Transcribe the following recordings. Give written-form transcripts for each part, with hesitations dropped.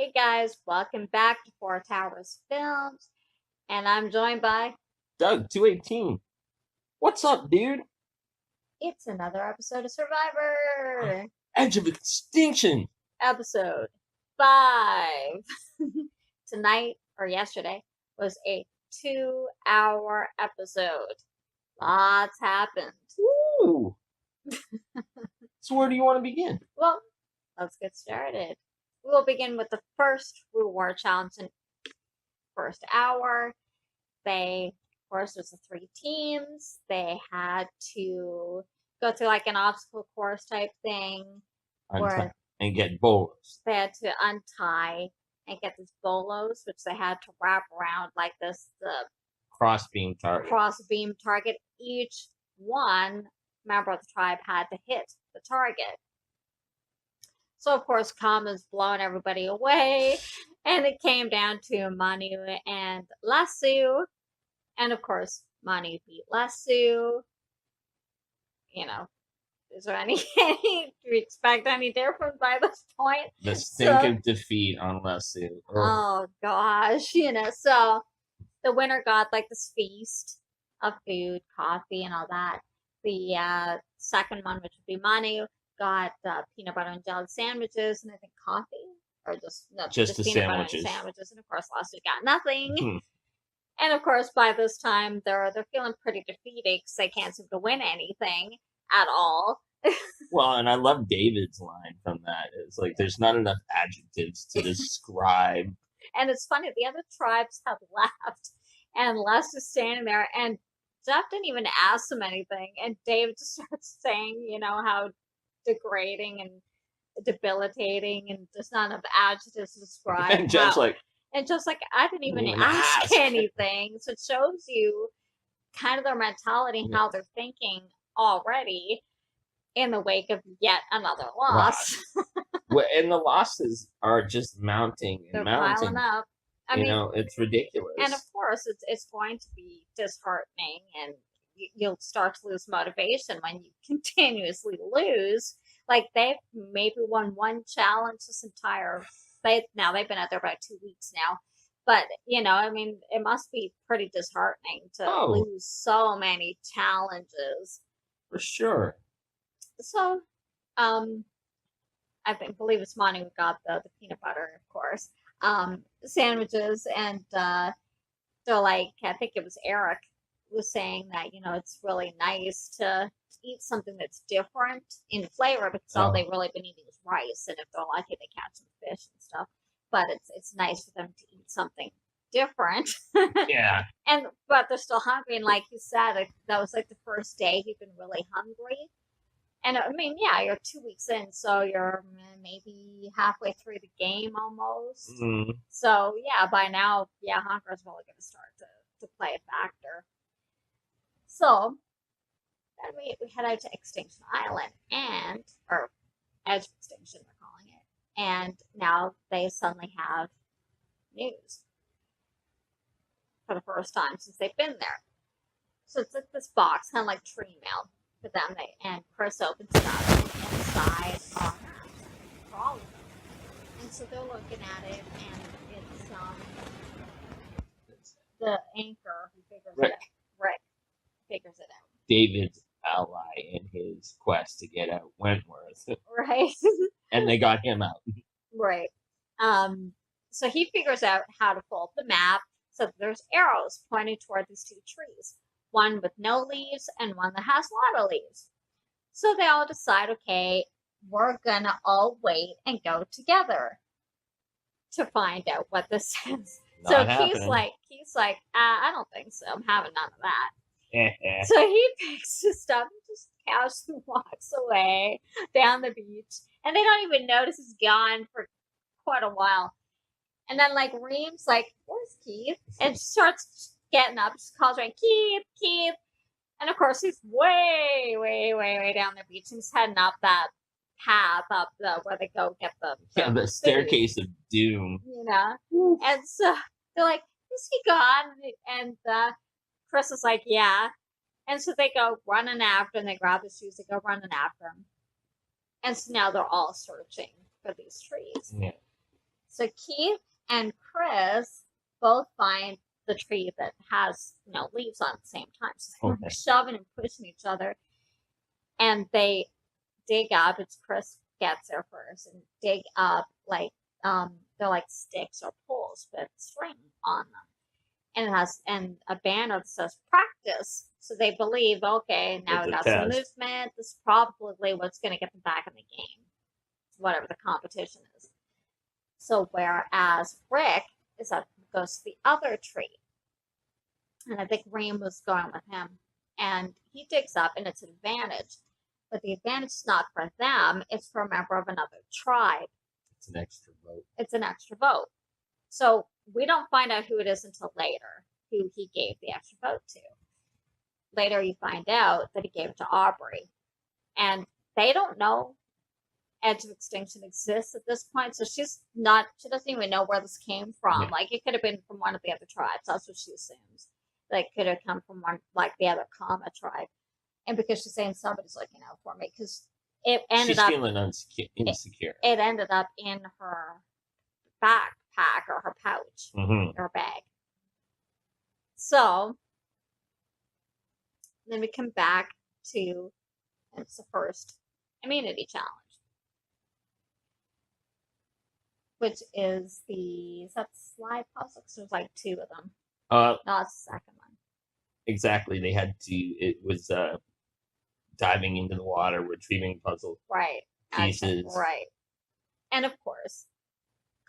Hey guys, welcome back to Four Towers Films, and I'm joined by Doug, 218. What's up, dude? it's another episode of Survivor, Edge of Extinction. episode 5. Tonight or yesterday was a 2-hour episode. Lots happened. Ooh. So where do you want to begin? Well, let's get started. We'll begin with the first reward challenge in first hour. They, of course, was the 3 teams. They had to go through like an obstacle course type thing Untie where and get bolos. they had to untie and get these bolos, which they had to wrap around like this the Cross beam target. cross beam target. Each one member of the tribe had to hit the target. So of course, Kama's blowing everybody away, and it came down to Manu and Lasso. And of course, Manu beat Lasso. You know, is there any, do you expect any difference by this point? The stink of defeat on Lasso. Oh gosh, so the winner got like this feast of food, coffee, and all that. The second one, which would be Manu, got peanut butter and jelly sandwiches, and I think coffee, or just no, Just the peanut butter sandwiches. and sandwiches, and of course, Lasso got nothing. Hmm. And of course, by this time, they're feeling pretty defeated because they can't seem to win anything at all. Well, and I love David's line from that. It's like there's not enough adjectives to describe. And it's funny, the other tribes have left, and Les is standing there, and Jeff didn't even ask him anything, and David just starts saying, how degrading and debilitating, and just not enough adjectives to describe. And Jeff's like, and just like, I didn't even Didn't ask ask. anything. So it shows you kind of their mentality, how they're thinking already in the wake of yet another loss. well, and the losses are just mounting and They're mounting. piling up. I mean, It's ridiculous. and of course, it's going to be disheartening, and you'll start to lose motivation when you continuously lose. Like they've maybe won one challenge this entire. They've been out there about 2 weeks now, but it must be pretty disheartening to lose so many challenges. For sure. So, believe it's Manu who got the peanut butter, of course, sandwiches, and they're like, I think it was Eric was saying that it's really nice to eat something that's different in flavor because all they've really been eating is rice, and if they're lucky, they catch some fish and stuff. But it's nice for them to eat something different. Yeah. But they're still hungry, and like you said, that was like the first day he'd been really hungry. And I mean, yeah, you're 2 weeks in, so you're maybe halfway through the game almost. Mm. So yeah, by now, hunger is really going to start to play a factor. So then we head out to Extinction Island, or Edge of Extinction, they're calling it. And now they suddenly have news for the first time since they've been there. So it's like this box, kind of like tree mail for them. And Chris opens it up, and inside are maps for all of them. And so they're looking at it, and it's the anchor who figures it out. Rick figures it out. David's ally in his quest to get out Wentworth. Right. And they got him out. Right. So he figures out how to fold the map so that there's arrows pointing toward these 2 trees, one with no leaves and one that has a lot of leaves. So they all decide, okay, we're gonna all wait and go together to find out what this is. Not so he's like, I don't think so. I'm having none of that. So he picks his stuff and just casually walks away down the beach. And they don't even notice he's gone for quite a while. And then, like, Reem's like, where's Keith? And starts getting up. She calls her, Keith. And, of course, he's way, way, way, way down the beach. He's heading up that path up where they go get the staircase of doom. And so they're like, is he gone? And Chris is like, yeah. And so they go running after, and they grab the shoes. They go running after him. And so now they're all searching for these trees. Yeah. So Keith and Chris both find the tree that has leaves on at the same time. So they're shoving and pushing each other, and they dig up. It's Chris gets there first and dig up they're like sticks or poles with string on them, and it has a banner that says practice. So they believe, okay, now we got some movement. This is probably what's going to get them back in the game, whatever the competition is. So whereas Rick goes to the other tree, and I think Reem was going with him, and he digs up, and it's an advantage. But the advantage is not for them; it's for a member of another tribe. It's an extra vote. It's an extra vote. So we don't find out who it is until later, who he gave the extra vote to. Later, you find out that he gave it to Aubrey, and they don't know Edge of Extinction exists at this point, so she doesn't even know where this came from. Yeah. Like, it could have been from one of the other tribes. That's what she assumes. Like, it could have come from one, like the other Kama tribe. And because she's saying somebody's looking out for me, because it ended up... She's feeling insecure. It ended up in her backpack or her pouch, her bag. So, then we come back to, it's the first immunity challenge. Which is that slide puzzle? Because there's like two of them. No, it's the second one. Exactly. They had to, it was diving into the water, retrieving puzzle pieces. Right. And of course,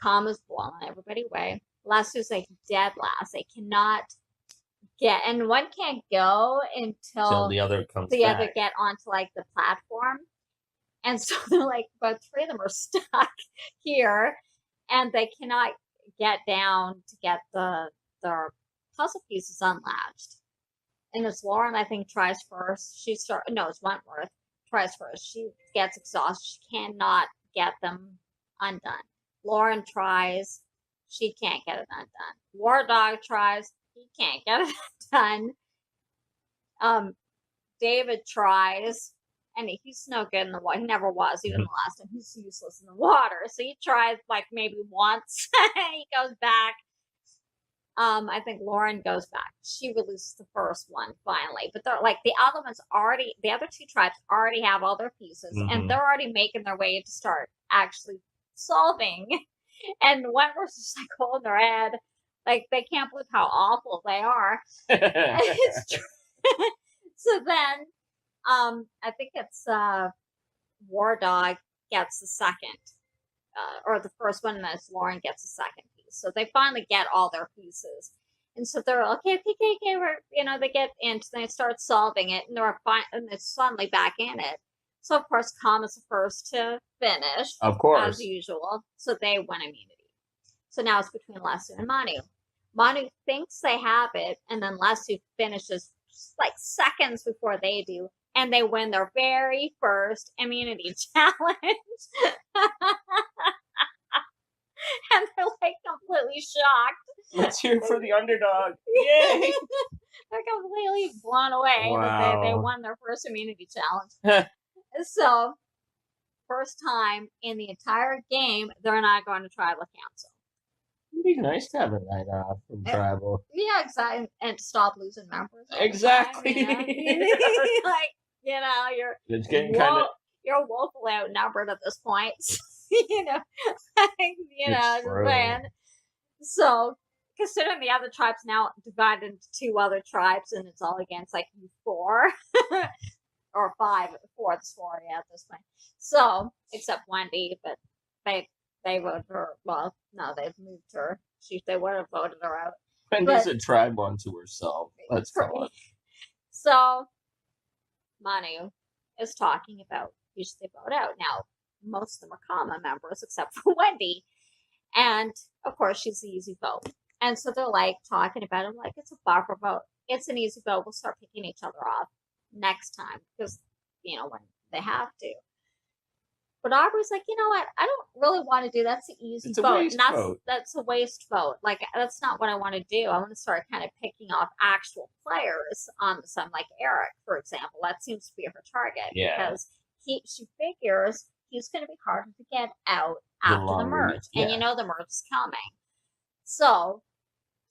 Kama's blowing everybody away. Lasso's like dead last. They cannot get, and one can't go until the other comes the other get onto like the platform. And so they're like, about three of them are stuck here. And they cannot get down to get their puzzle pieces unlatched. And it's Lauren, I think, tries first. It's Wentworth tries first. She gets exhausted. She cannot get them undone. Lauren tries. She can't get it undone. War Dog tries. He can't get it undone. David tries. And he's no good in the water. He never was, even the last time. He's useless in the water. So he tries like maybe once. He goes back. I think Lauren goes back. She releases the first one finally. But they're like the other two tribes already have all their pieces. And they're already making their way to start actually solving. And Wentworth's just like holding their head. Like they can't believe how awful they are. It's true. So then I think it's War Dog gets the second, or the first one, and then Lauren gets the second piece. So they finally get all their pieces, and so they're okay. We're they get into, they start solving it, and they're suddenly back in it. So of course, Kama's the first to finish, of course, as usual. So they win immunity. So now it's between Lassu and Manu. Manu thinks they have it, and then Lassu finishes just like seconds before they do. And they win their very first immunity challenge. And they're like completely shocked. Let's hear for the underdog. Yay! They're completely blown away that they won their first immunity challenge. So, first time in the entire game, they're not going to tribal council. It'd be nice to have a night off from tribal. Yeah, exactly. And to stop losing members. Exactly. Like, it's getting kind of, you're woefully outnumbered at this point. Man. So, considering the other tribes now divided into two other tribes, and it's all against like you four or four at this point. So, except Wendy, but they voted her. Well, no, they've moved her. They would have voted her out. Wendy's a tribe unto herself. Let's call it. So, Manu is talking about who should they vote out. Now, most of them are Kama members except for Wendy. And, of course, she's the easy vote. And so they're, like, talking about it like it's a buffer vote. It's an easy vote. We'll start picking each other off next time because, when they have to. But Aubrey's like, you know what? I don't really want to do that. That's an easy vote. That's a waste vote. Like, that's not what I want to do. I want to start kind of picking off actual players on some, like Eric, for example. That seems to be her target. Yeah. Because she figures he's going to be harder to get out after the merge. And you know the merge is coming. So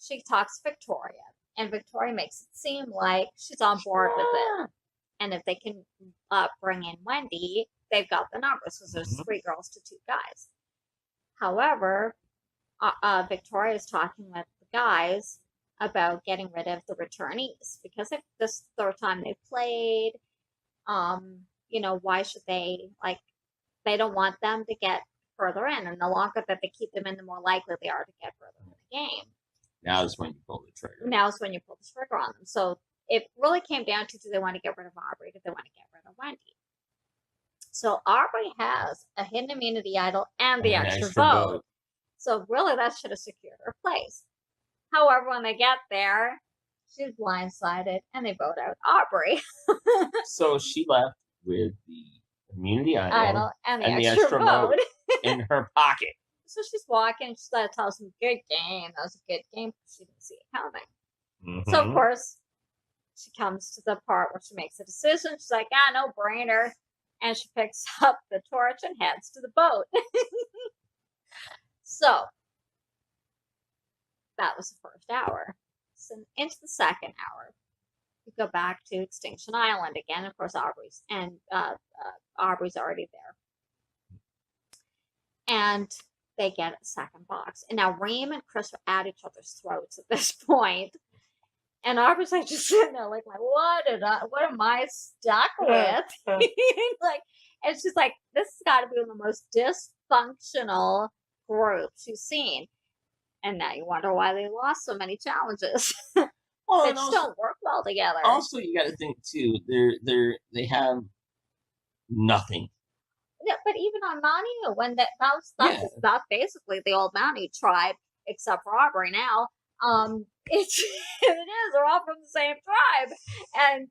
she talks to Victoria, and Victoria makes it seem like she's on board with it. And if they can bring in Wendy, they've got the numbers because there's 3 girls to 2 guys. However, Victoria is talking with the guys about getting rid of the returnees because if this is the 3rd time they played, you know, why should they, like, they don't want them to get further in, and the longer that they keep them in, the more likely they are to get further in the game. Now is when you pull the trigger. Now is when you pull the trigger on them. So it really came down to, do they want to get rid of Aubrey? Do they want to get rid of Wendy? So Aubrey has a hidden immunity idol and the extra vote. So really that should have secured her place. However, when they get there, she's blindsided and they vote out Aubrey. So she left with the immunity idol and the extra vote in her pocket. So she's walking, she's like, tells them, good game. That was a good game. She didn't see it coming. So, of course, she comes to the part where she makes a decision. She's like, no brainer. And she picks up the torch and heads to the boat. So, that was the 1st hour. So, into the 2nd hour, we go back to Extinction Island again. Of course, Aubrey's already there. And they get a 2nd box. And now Reem and Chris are at each other's throats at this point. And Aubrey's like just sitting there like what am I stuck with? Like, and she's like, this has got to be one of the most dysfunctional groups you've seen. And now you wonder why they lost so many challenges. Well, they just don't work well together. Also, you got to think too. They have nothing. Yeah, but even on Manu, when that's basically the old Manu tribe, except for Aubrey now. It is. They're all from the same tribe, and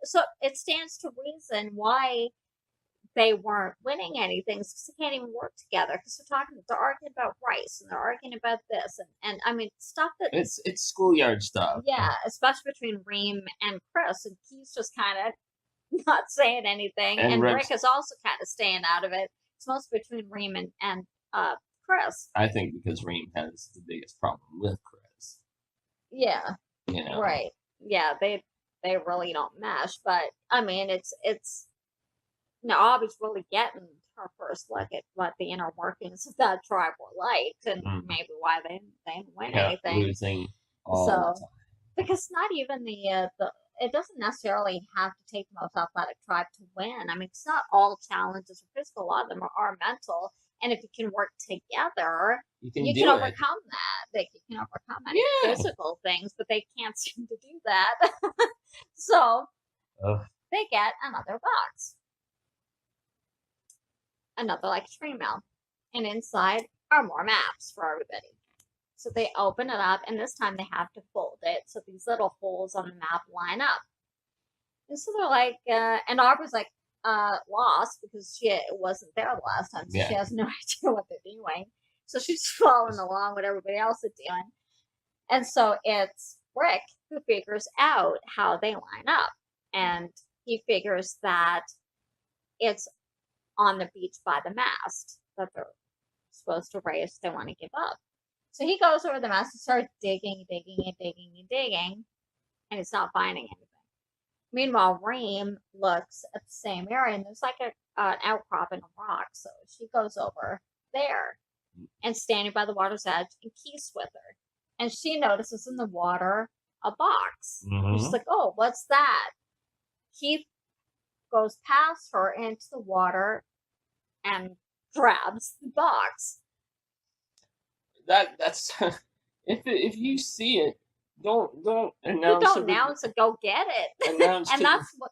so it stands to reason why they weren't winning anything because they can't even work together because they're arguing about rice and they're arguing about this and I mean stuff that it's schoolyard stuff. Yeah, especially between Reem and Chris, and he's just kind of not saying anything, and Rick is also kind of staying out of it. It's mostly between Reem and Chris. I think because Reem has the biggest problem with Chris. Yeah. You know. Right. Yeah, they really don't mesh, but I mean it's Aubrey's really getting her first look at what the inner workings of that tribe were like, and maybe why they didn't win anything. Losing all the time. Because not even the it doesn't necessarily have to take the most athletic tribe to win. I mean, it's not all challenges are physical. A lot of them are mental. And if you can work together, you can overcome that. You can overcome any physical things, but they can't seem to do that. So they get another box. Another like tree mail. And inside are more maps for everybody. So they open it up, and this time they have to fold it so these little holes on the map line up. And so they're like, and Aubrey's like lost because she wasn't there the last time, so she has no idea what they're doing. So she's following along what everybody else is doing. And so it's Rick who figures out how they line up. And he figures that it's on the beach by the mast that they're supposed to raise. They want to give up. So he goes over the mast and starts digging, and he's not finding anything. Meanwhile, Reem looks at the same area, and there's like an outcrop in a rock. So she goes over there and standing by the water's edge and keys with her. And she notices in the water a box. And she's like, oh, what's that? Keith goes past her into the water and grabs the box. That's if you see it, don't announce. You don't announce it. Go get it. And that's what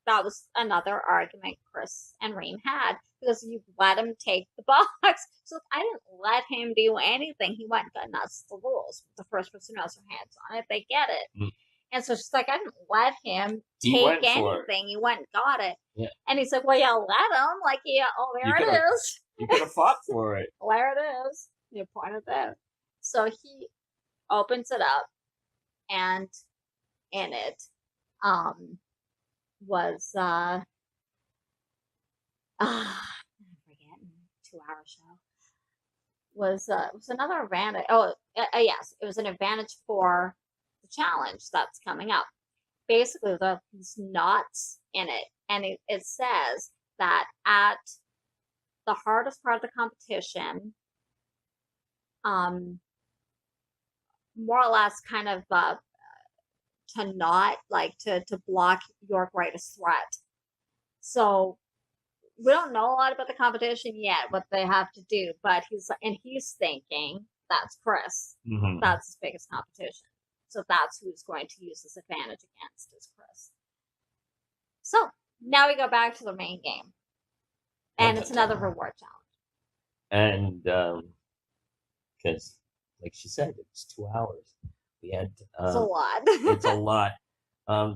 that was another argument Chris and Reem had, because you let him take the box. So I didn't let him do anything. He went and got, and that's the rules. The first person who has their hands on it, they get it. And so she's like, I didn't let him take anything. He went and got it. Yeah. And he's like, well, yeah, let him. Like, yeah, oh, there it is. You could have fought for it. There it is. You pointed out. So he opens it up, and in it was I'm forgetting 2-hour show, was another advantage. Oh, yes, it was an advantage for the challenge that's coming up. Basically, there's these knots in it, and it says that at the hardest part of the competition, more or less kind of to not like to block your greatest threat. So we don't know a lot about the competition yet, what they have to do, but he's thinking that's Chris. Mm-hmm. That's his biggest competition. So that's who's going to use this advantage against is Chris. So now we go back to the main game. And it's another reward challenge. And because like she said, it's 2 hours. We had it's a lot. it's a lot.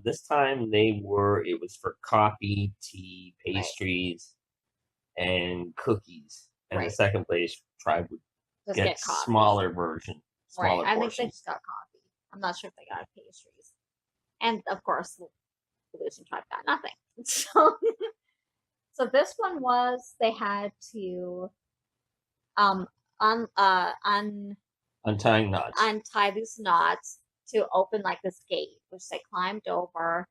This time it was for coffee, tea, pastries, and cookies. And the second place tribe would just get smaller version. Smaller I think they just got coffee. I'm not sure if they got pastries. And of course, the losing tribe got nothing. So this one was they had to untie these knots to open like this gate, which they climbed over,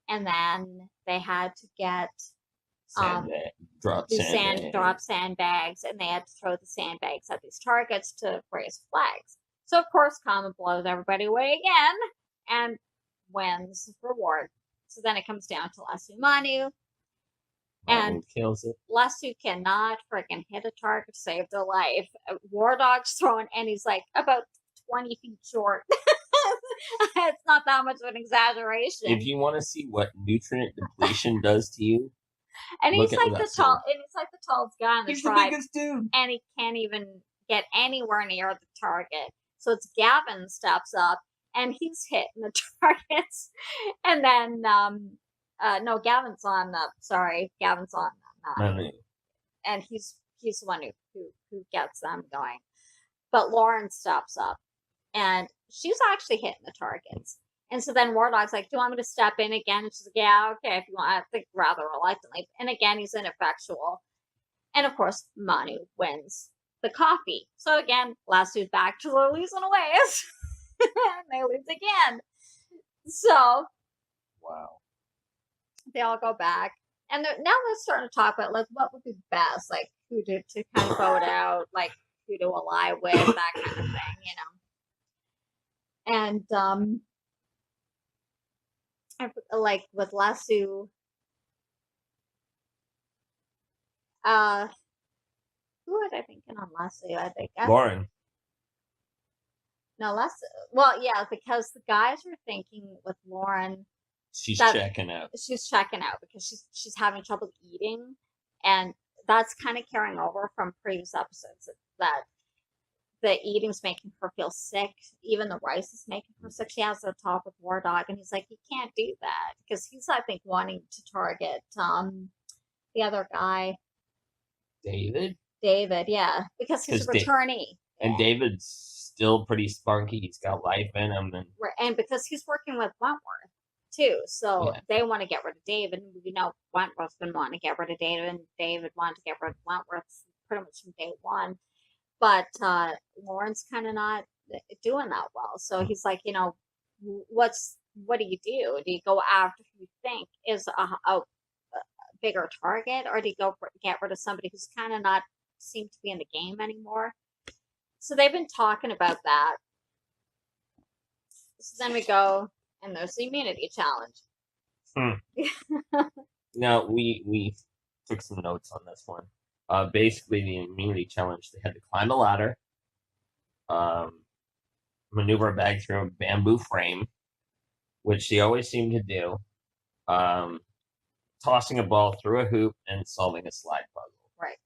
and then they had to get drop sandbags, and they had to throw the sandbags at these targets to raise flags. So of course, Kama blows everybody away again and wins reward. So then it comes down to Lasso Manu. And kills it. Lasso cannot freaking hit a target to save their life. War Dog's thrown, and he's like about 20 feet short. It's not that much of an exaggeration. If you want to see what nutrient depletion does to you, and he's like the tallest guy in the tribe. He's the biggest dude, and he can't even get anywhere near the target. So it's Gavin steps up, and he's hitting the targets, and then no, Gavin's on. Gavin's on. And he's the one who gets them going. But Lauren steps up, and she's actually hitting the targets. And so then War Dog's like, "Do you want me to step in again?" And she's like, "Yeah, okay, if you want." I think rather reluctantly. And again, he's ineffectual. And of course, Manu wins the coffee. So again, Lasso's back to the losing ways, and they lose again. So, wow. They all go back, and now they're starting to talk about like what would be best, like who to kind of vote out, like who to ally with, that kind of thing, you know. And like with Lasso, who was I thinking on Lasso? I think Lauren. No, Lasso. Well, yeah, because the guys were thinking with Lauren. She's checking out. She's checking out because she's having trouble eating, and that's kind of carrying over from previous episodes that the eating's making her feel sick. Even the rice is making her sick. She has a talk with War Dog, and he's like, "You can't do that," because he's, I think, wanting to target the other guy, David, yeah, because he's a returnee, and David's still pretty spunky. He's got life in him, and because he's working with Wentworth too, so they want to get rid of David. You know, Wentworth's been wanting to get rid of David, and David wanted to get rid of Wentworth pretty much from day one. But Lauren's kind of not doing that well. So he's like, you know, what do you do? Do you go after who you think is a bigger target, or do you get rid of somebody who's kind of not seem to be in the game anymore? So they've been talking about that. So then we go, and there's the immunity challenge. Now, we took some notes on this one. Basically, the immunity challenge, they had to climb a ladder, maneuver a bag through a bamboo frame, which they always seem to do, tossing a ball through a hoop, and solving a slide puzzle. Right.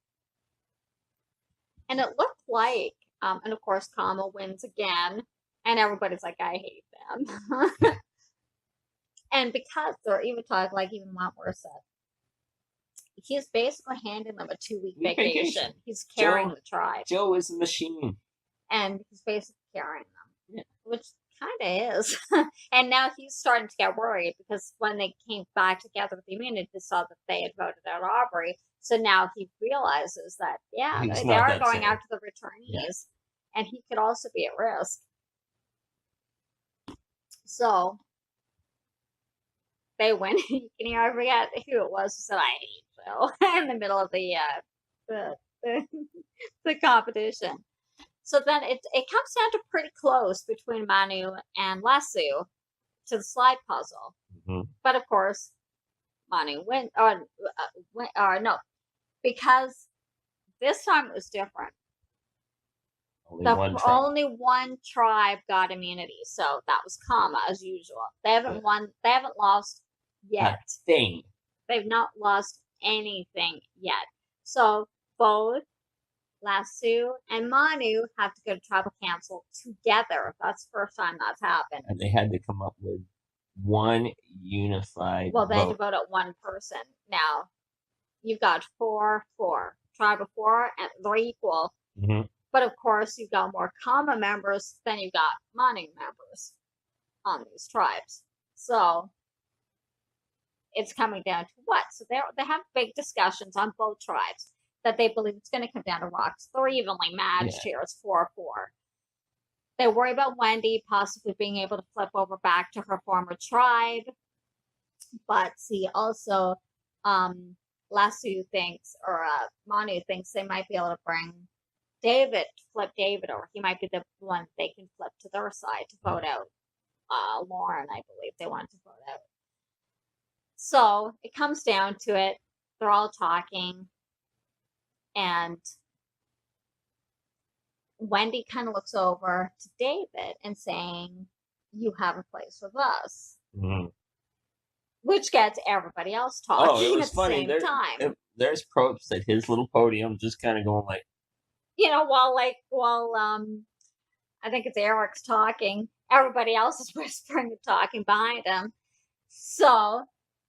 And it looked like, and of course, Kama wins again, and everybody's like, I hate them. And because they're even talking, like even Wentworth said, he's basically handing them a 2-week vacation. He's carrying the tribe. Joe is a machine. And he's basically carrying them. Yeah. Which kind of is. And now he's starting to get worried because when they came back together with the immunity, they saw that they had voted out Aubrey. So now he realizes that, yeah, they are going after the returnees, and he could also be at risk. So they win. I forget who it was who said, "I hate Joe," in the middle of the the competition. So then it comes down to pretty close between Manu and Lasso to the slide puzzle. Mm-hmm. But of course, Manu win. Or no, because this time it was different. Only one tribe got immunity, so that was Kama as usual. They haven't won. They haven't lost yet. Thing. They've not lost anything yet. So both Lasso and Manu have to go to tribal council together. That's the first time that's happened. And they had to come up with one unified Well, they had to vote at one person. Now, you've got 4, tribe of 4, and they're equal. Mm-hmm. But of course, you've got more Kama members than you've got Manu members on these tribes. So it's coming down to what? So they have big discussions on both tribes that they believe it's going to come down to rocks. They're evenly matched here. It's 4-4. They worry about Wendy possibly being able to flip over back to her former tribe. But see, also, Lasso thinks, or Manu thinks they might be able to bring David, flip David over. He might be the one they can flip to their side to vote out Lauren, I believe they want to vote out. So it comes down to it. They're all talking. And Wendy kind of looks over to David and saying, "You have a place with us." Mm-hmm. Which gets everybody else talking at the same time. There's Probst at his little podium just kind of going like, while I think it's Eric's talking, everybody else is whispering and talking behind him. So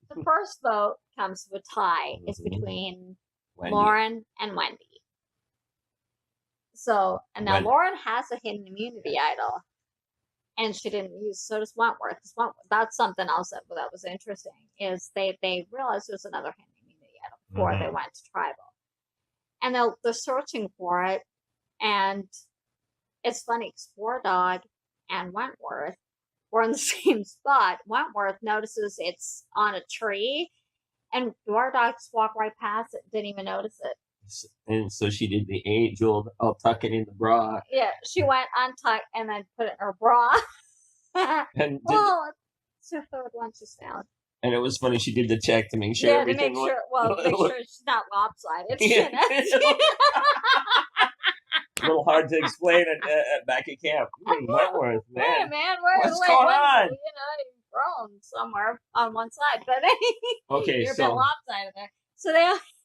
the first vote comes to a tie. It's between Lauren and Wendy. So, and now Lauren has a hidden immunity idol, and she didn't use. So does Wentworth. That's something else that was interesting. Is they realized there was another hidden immunity idol before they went to tribal, and they're searching for it. And it's funny because War Dog and Wentworth were in the same spot. Wentworth notices it's on a tree, and War Dog just walked right past it, didn't even notice it. And so she did the age-old, I'll tuck it in the bra. Yeah, she went untuck and then put it in her bra. It's her third one she's found. And it was funny, she did the check to make sure everything make sure she's not lopsided. Yeah. A little hard to explain back at camp. Wentworth, man. Hey, man, what's going on? You've grown somewhere on one side, but okay, you're a bit lopsided there. So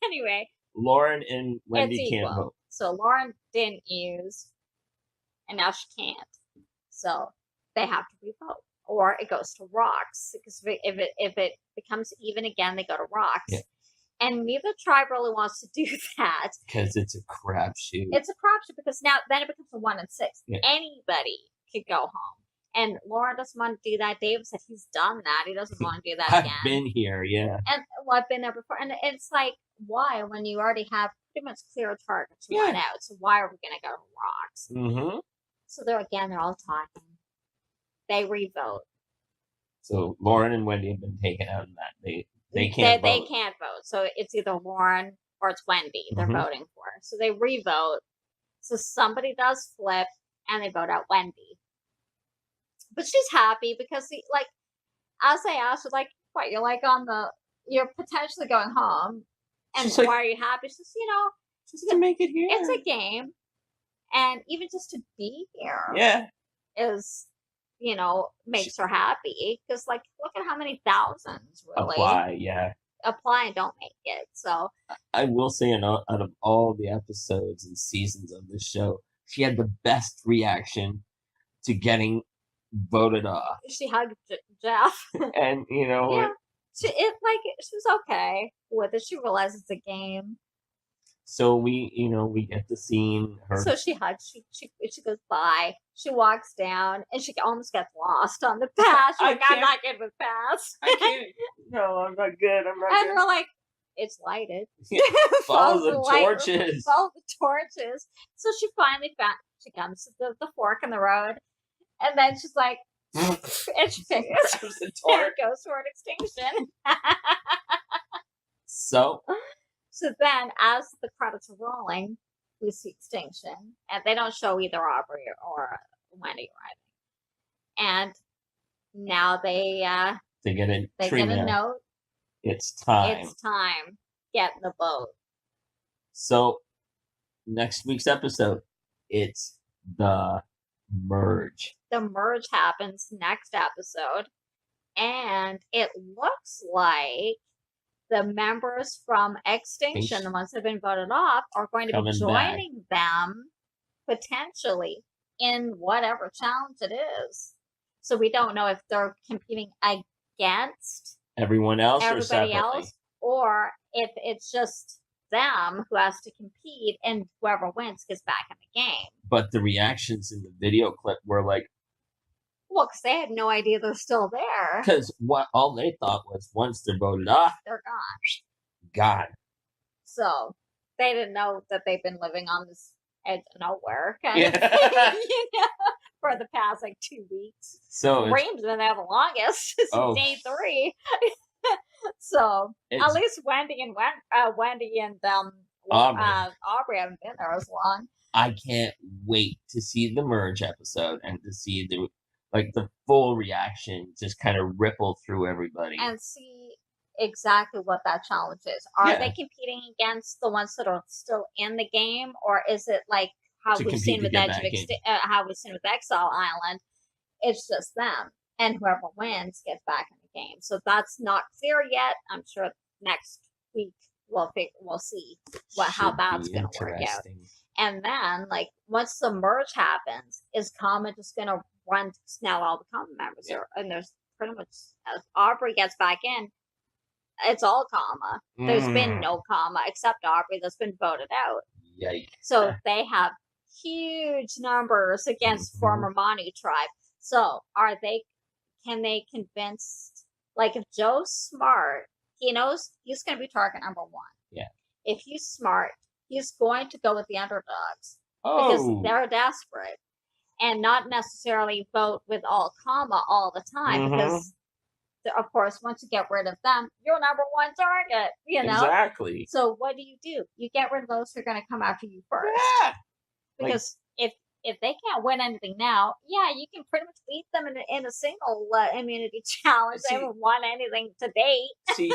anyway. Lauren and Wendy can't vote. So Lauren didn't use, and now she can't. So they have to revote, or it goes to rocks. Because if it becomes even again, they go to rocks. Yeah. And neither tribe really wants to do that. Because it's a crapshoot. It's a crapshoot because then it becomes a 1 and 6. Yeah. Anybody could go home. And Lauren doesn't want to do that. Dave said he's done that. He doesn't want to do that again. I've been here, yeah. And I've been there before. And it's like, why? When you already have pretty much clear targets run out. So why are we going to go to rocks? Mm-hmm. So they're all talking. They revote. So Lauren and Wendy have been taken out of that. They can't vote. They can't vote. So it's either Lauren or it's Wendy they're voting for. So they revote. So somebody does flip and they vote out Wendy. But she's happy because, as I asked her, what, you're potentially going home. And why are you happy? She says, just to make it here. It's a game. And even just to be here is, makes her happy. Because, look at how many thousands really apply and don't make it. So I will say, out of all the episodes and seasons of this show, she had the best reaction to getting voted off. She hugged Jeff. And, she was okay with it. She realized it's a game. So we get the scene. So she hugs. She goes by. She walks down, and she almost gets lost on the path. She's like, I'm not good with paths. I can't. No, I'm not good. I'm not and good. we're like, it's lighted. Follow the torches. Follow the torches. So she finally found. She comes to the fork in the road, and then she's like, and she grabs the torch. It goes toward extinction. So then, as the credits are rolling, we see extinction, and they don't show either Aubrey or Wendy arriving. And now they get a note. It's time. It's time. Get in the boat. So next week's episode, it's the merge. The merge happens next episode, and it looks like the members from Extinction, the ones that have been voted off, are going to be joining them potentially in whatever challenge it is. So we don't know if they're competing against everybody else, or if it's just them who has to compete, and whoever wins gets back in the game. But the reactions in the video clip were like, well, because they had no idea they're still there. Because all they thought was once they're voted off, they're gone. Gone. So they didn't know that they've been living on this edge of nowhere kind of thing, for the past 2 weeks. So Rain's been there the longest since day 3. So at least Wendy and Aubrey haven't been there as long. I can't wait to see the merge episode and to see the full reaction just kind of ripple through everybody. And see exactly what that challenge is. Are they competing against the ones that are still in the game, or is it like how we've seen with Exile Island? It's just them, and whoever wins gets back in the game. So that's not clear yet. I'm sure next week we'll see how that's going to work out. And then, once the merge happens, is Kama just going to run? Now all the Kama members are, and there's pretty much, as Aubrey gets back in, it's all Kama. There's been no Kama except Aubrey that's been voted out. Yikes. So they have huge numbers against former Mani tribe. So can they convince, if Joe's smart, he knows he's going to be target number 1. Yeah. If he's smart, he's going to go with the underdogs because they're desperate, and not necessarily vote with all Kama all the time because, of course, once you get rid of them, you're number 1 target. Exactly. So what do? You get rid of those who are going to come after you first. Yeah. Because if they can't win anything now, you can pretty much beat them in a single immunity challenge. They haven't won anything to date. See,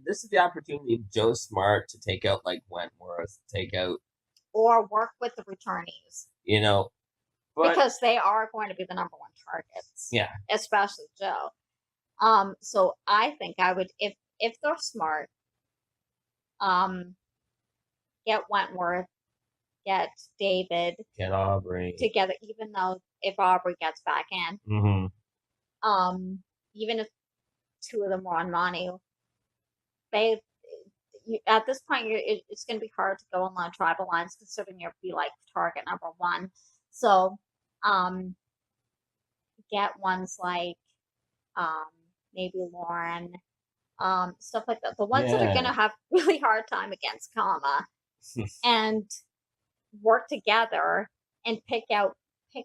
this is the opportunity of Joe Smart to take out Wentworth, or work with the returnees. Because they are going to be the number 1 targets. Yeah, especially Joe. So I think I would, if they're smart, get Wentworth, get David, get Aubrey together, even though if Aubrey gets back in, even if 2 of them were on Mani, at this point it's going to be hard to go along tribal lines, considering you'll be target number 1. So get ones like maybe Lauren, stuff like that, the ones that are going to have really hard time against Kama, and work together and pick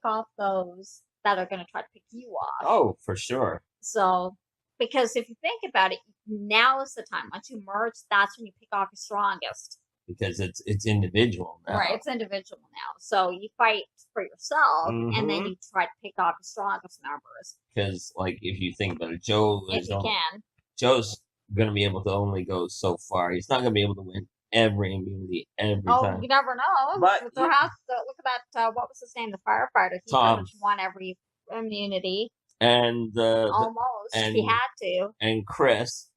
off those that are going to try to pick you off. Oh, for sure. So, because if you think about it, now is the time. Once you merge, that's when you pick off your strongest. Because it's individual now. Right, it's individual now. So you fight for yourself, and then you try to pick off your strongest numbers. Because, if you think about it, Joe's going to be able to only go so far. He's not going to be able to win every immunity every time. You never know. But look at that. What was his name? The firefighter. He pretty much won every immunity. And almost he had to. And Chris,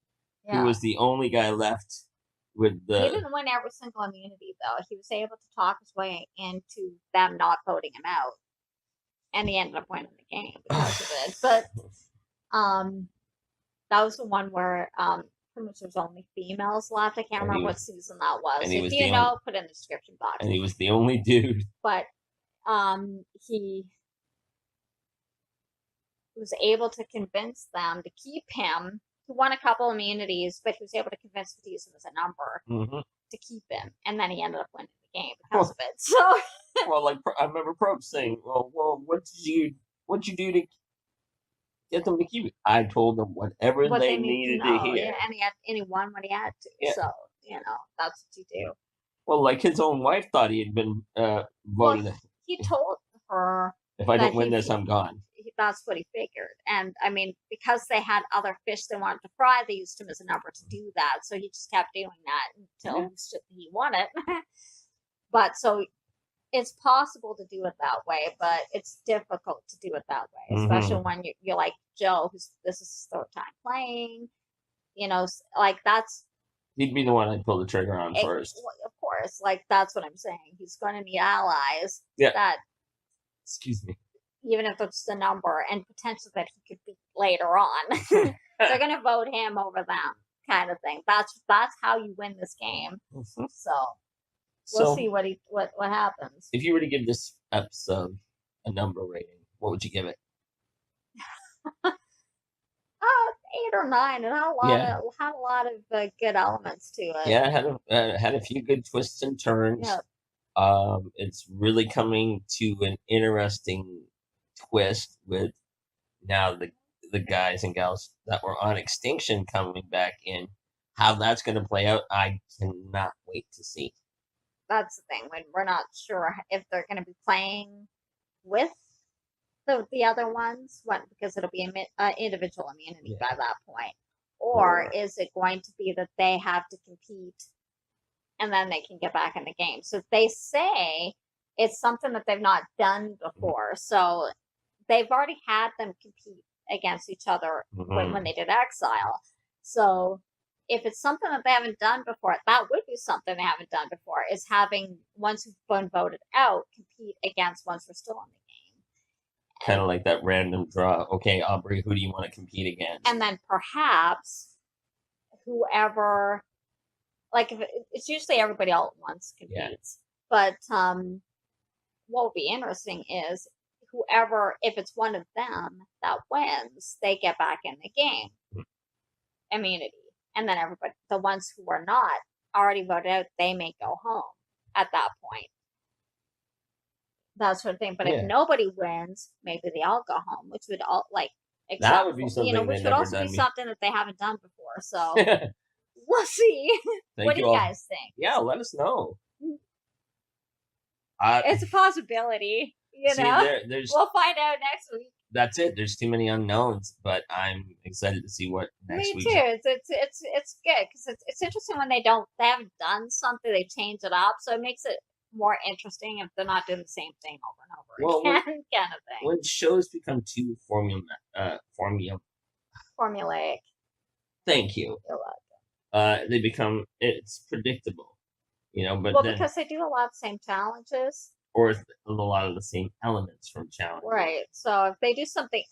who was the only guy left with he didn't win every single immunity though. He was able to talk his way into them not voting him out, and he ended up winning the game because of it. But that was the one where pretty much there's only females left. I can't remember what season that was. If you know, put it in the description box. And he was the only dude. But he was able to convince them to keep him. He won a couple immunities, but he was able to convince them to use him as a number to keep him, and then he ended up winning the game because of it. So, well, like I remember Probe saying, "Well, what did you do to get them to keep it?" I told them whatever they needed to hear, yeah, and he won what he had to. Yeah. So that's what you do. Well, like his own wife thought he had been voted. Well, he told her, if I don't win this, I'm gone. That's what he figured. And I mean, because they had other fish they wanted to fry, they used him as a number to do that. So he just kept doing that until he won it. But so it's possible to do it that way, but it's difficult to do it that way, especially when you're like Joe, this is his third time playing. Like that's. He'd be the one I'd pull the trigger on first. Of course, like that's what I'm saying. He's going to need allies. Yeah. That. Excuse me. Even if it's the number and potential that he could beat later on, they're going to vote him over them, kind of thing. That's how you win this game. So we'll see what happens. If you were to give this episode a number rating, what would you give it? 8 or 9. It had a lot of good elements to it. Yeah, it had a few good twists and turns. Yeah. It's really coming to an interesting twist with now the guys and gals that were on Extinction coming back in. How that's going to play out, I cannot wait to see. That's the thing. When we're not sure if they're going to be playing with the other ones, because it'll be an individual immunity by that point, or is it going to be that they have to compete and then they can get back in the game? So they say it's something that they've not done before. So they've already had them compete against each other when they did Exile. So if it's something that they haven't done before, that would be something they haven't done before, is having ones who've been voted out compete against ones who are still in the game. Kind of like that random draw. Okay, Aubrey, who do you want to compete against? And then perhaps whoever, like if it's usually everybody all at once competes. Yeah. But what would be interesting is whoever, if it's one of them that wins, they get back in the game. Immunity. And then everybody, the ones who are not already voted out, they may go home at that point. That sort of thing. But if nobody wins, maybe they all go home, which would all that would be something which would also be something that they haven't done before. So we'll see. What do you guys think? Yeah, let us know. It's a possibility. We'll find out next week. That's it. There's too many unknowns, but I'm excited to see what next week. Me too. It's good because it's interesting when they haven't done something, they change it up, so it makes it more interesting if they're not doing the same thing over and over again, kind of thing. When shows become too formulaic. Thank you. You're welcome. They become, it's predictable, But because they do a lot of the same challenges. Or a lot of the same elements from challenges. Right. So if they do something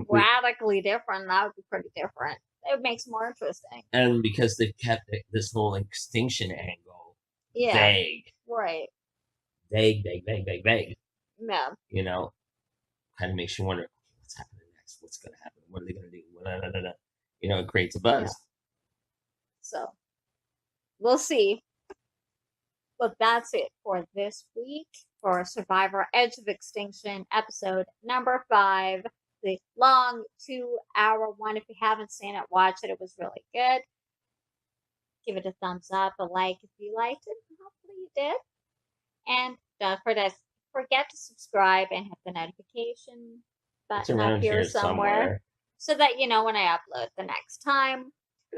radically different, that would be pretty different. It makes it more interesting. And because they've kept this whole extinction angle vague. Right. Vague. Yeah. Kind of makes you wonder, what's happening next? What's going to happen? What are they going to do? It creates a buzz. Yeah. So, we'll see. But that's it for this week for Survivor Edge of Extinction, episode number 5. The long 2-hour one. If you haven't seen it, watch it. It was really good. Give it a thumbs up, a like if you liked it. Hopefully you did. And don't forget to subscribe and hit the notification button up here somewhere. So that you know when I upload the next time.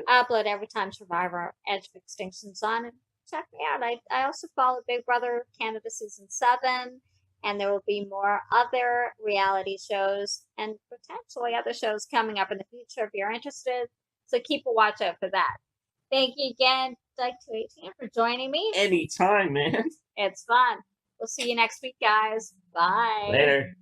I upload every time Survivor Edge of Extinction's on. And check me out. I also follow Big Brother Canada Season 7, and there will be more other reality shows and potentially other shows coming up in the future if you're interested. So keep a watch out for that. Thank you again, Doug218, for joining me. Anytime, man. It's fun. We'll see you next week, guys. Bye. Later.